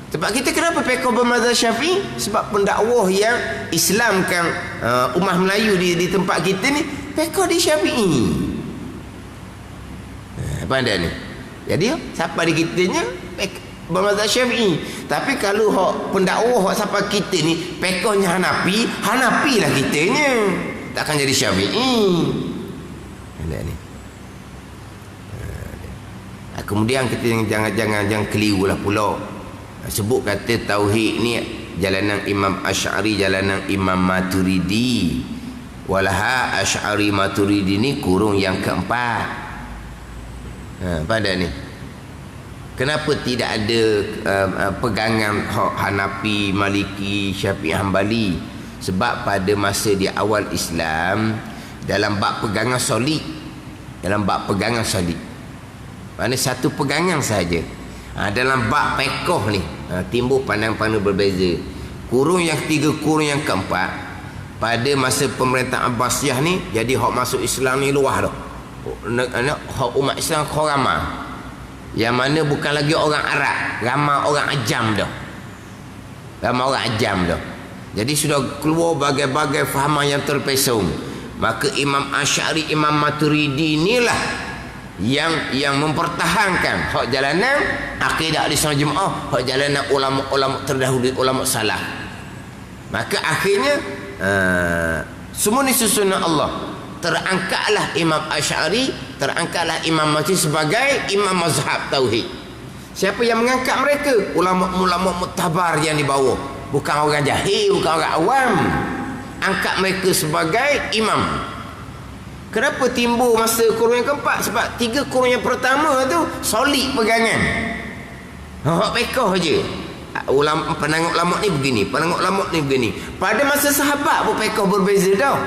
Tempat kita kenapa pekoh bermazhab Syafi'i? Sebab pendakwah yang Islamkan ummah Melayu di tempat kita ni pekoh di Syafi'i. Apa anda ni? Jadi siapa di kitanya bermazhab Syafi'i. Tapi kalau hak pendakwah hak siapa kita ni pekohnya Hanafi, Hanafi lah kitanya. Takkan jadi Syafi'i. Anda ni. Kemudian kita jangan keliru lah pula. Sebut kata tauhid ni jalanan Imam Asy'ari, jalanan Imam Maturidi. Walaha Asy'ari Maturidi ni kurung yang keempat. Pada ni. Kenapa tidak ada pegangan Hanafi, Maliki, Syafi'i, Hambali? Sebab pada masa di awal Islam, dalam bab pegangan solid, mana satu pegangan saja. Dalam bab pekoh ni timbul pandang-pandang berbeza. Kurung yang ketiga, kurung yang keempat, pada masa pemerintah Abbasiyah ni, jadi hak masuk Islam ni luah dah. Hak umat Islam kau ramai, yang mana bukan lagi orang Arab, ramai orang Ajam dah. Jadi sudah keluar bagai-bagai fahaman yang terpesong. Maka Imam Asy'ari, Imam Maturidi inilah yang mempertahankan hak jalanan akidah Ahlussunnah Jemaah, hak jalanan ulama-ulama terdahulu, ulama salaf. Maka akhirnya semua ni susunan Allah. Terangkatlah Imam Asy'ari, terangkatlah Imam Maturidi sebagai imam mazhab tauhid. Siapa yang mengangkat mereka? Ulama-ulama muktabar yang di bawah, bukan orang jahil, bukan orang awam. Angkat mereka sebagai imam. Kenapa timbul masa kurung yang keempat? Sebab 3 kurung yang pertama tu solid pegangan. Hak pekoh je. Penanggung ulama ni begini, penanggung ulama ni begini. Pada masa sahabat pun pekoh berbeza dah.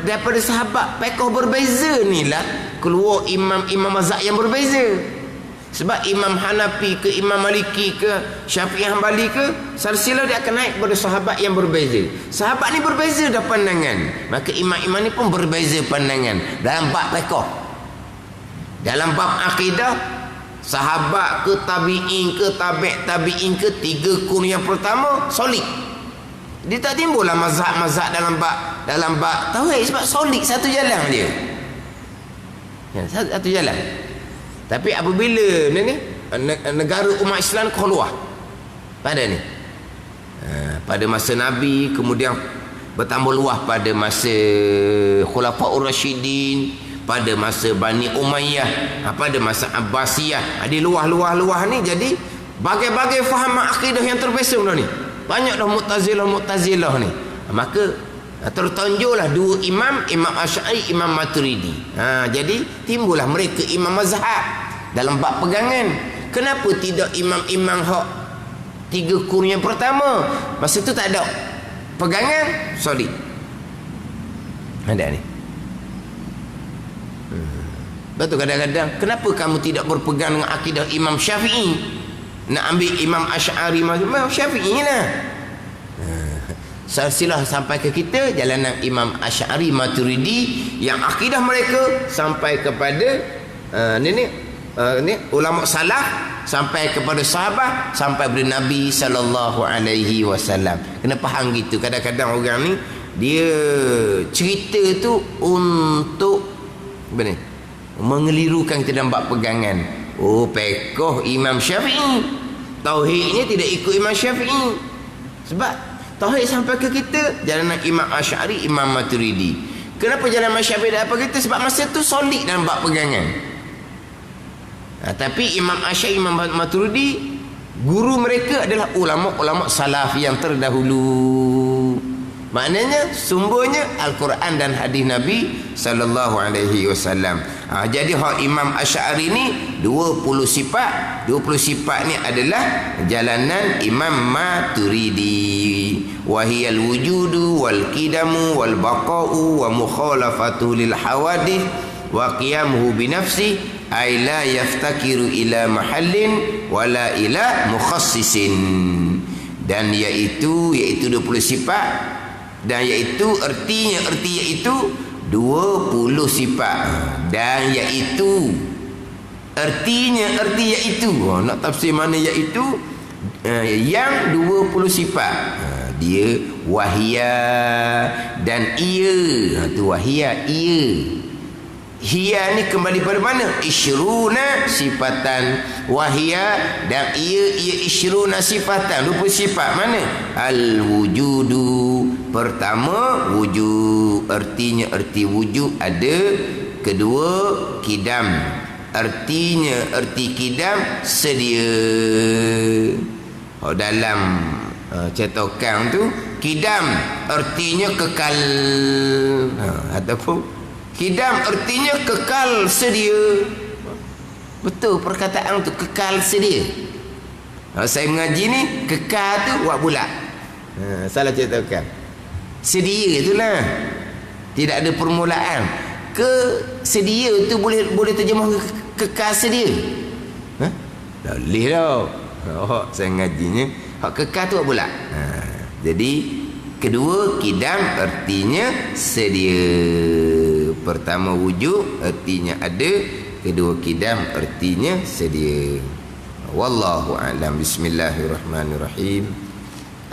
Daripada sahabat pekoh berbeza ni lah keluar imam mazhab yang berbeza. Sebab Imam Hanafi ke Imam Maliki ke Syafi'i, Hambali ke, silsilah dia akan naik pada sahabat yang berbeza. Sahabat ni berbeza dah pandangan, maka imam-imam ni pun berbeza pandangan dalam bab pekoh. Dalam bab akidah, sahabat ke tabi'in ke tabi'in ke 3 kurun yang pertama solid. Dia tak timbul lah mazhab-mazhab dalam bab tauhid, sebab solid satu jalan dia. Satu jalan. Tapi apabila negara umat Islam keluar pada ni, pada masa Nabi, kemudian bertambah luas pada masa Khulafaur Rasyidin, pada masa Bani Umayyah, pada masa Abbasiyah, ada luah ni. Jadi bagai-bagai faham akidah yang terpesong dah ni. Banyak dah Mu'tazilah ni. Maka Tertonjollah dua imam, Imam Asy'ari, Imam Maturidi. Jadi timbullah mereka imam mazhab dalam bab pegangan. Kenapa tidak imam-imam hak tiga kurun yang pertama? Masa tu tak ada pegangan solid. Ada ni. Betul, kadang-kadang kenapa kamu tidak berpegang dengan akidah Imam Syafi'i? Nak ambil Imam Asy'ari, Imam Syafi'i lah. Silsilah sampai ke kita jalanan Imam Asy'ari Maturidi yang akidah mereka sampai kepada ni ulama salaf, sampai kepada sahabat, sampai kepada Nabi sallallahu alaihi wasallam. Kena faham gitu. Kadang-kadang orang ni dia cerita tu untuk apa ni? Mengelirukan kita dalam bab pegangan. Oh, pekoh Imam Syafi'i. Tauhidnya tidak ikut Imam Syafi'i. Sebab tauhid sampai ke kita jalanan Imam Asy'ari, Imam Maturidi. Kenapa jalan Imam Syafi'i dapat kita? Sebab masa tu solid dalam bab pegangan. Tapi Imam Asy'ari, Imam Maturidi, guru mereka adalah ulama-ulama salaf yang terdahulu. Maknanya sumbernya Al-Quran dan hadis Nabi sallallahu alaihi wasallam. Jadi hak Imam Asy'ari ni 20 sifat. 20 sifat ni adalah jalanan Imam Maturidi. Wa hiyal wujudu wal qidamu wal baqa'u wa mukhalafatu lil hawadith wa qiyamuhu bi nafsi ay la yaftakiru ila mahallin wala ila mukhassisin. Dan iaitu 20 sifat. Dan iaitu erti iaitu 20 sifat. Dan iaitu erti iaitu nak tafsir mana iaitu yang 20 sifat. Dia wahia dan ia. Tu wahia, ia. Hiya ni kembali pada mana? Isyruna sifatan. Wahia dan ia isyruna sifatan. 20 sifat mana? Al-wujudu. Pertama, wujud. Artinya erti wujud ada. Kedua, kidam. Artinya erti kidam sedia. Dalam cetakan tu, kidam artinya kekal. Ataupun kidam artinya kekal sedia. Betul perkataan tu, kekal sedia. Saya mengaji ni, kekal tu buat bulat. Salah cetakan. Sedia itulah. Tidak ada permulaan. Sedia tu boleh terjemah kekal sedia. Tak boleh tau. Saya mengajinya hak kekal tu buat bulat. Jadi kedua, kidam artinya sedia. Pertama, wujud artinya ada. Kedua, kidam artinya sedia. Wallahu a'lam. Bismillahirrahmanirrahim.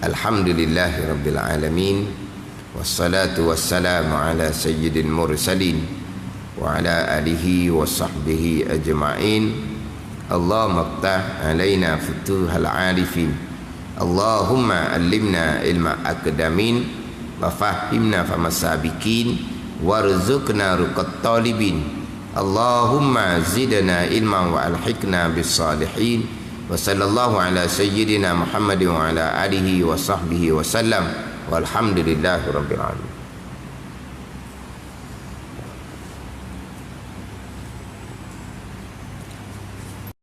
Alhamdulillahirabbil alamin. Wassalatu wassalamu ala sayyidil mursalin wa ala alihi wa sahbihi ajma'in. Allahumma iftah alaina futuhal arifin. Allahumma allimna ilma akdamin wa fahimna famasabikin warzuqna ruqat talibin. Allahumma zidna ilman wa alhiqna bis salihin. Wa sallallahu ala sayyidina Muhammadin wa ala alihi wa sahbihi wa sallam. Walhamdulillahi rabbil alamin.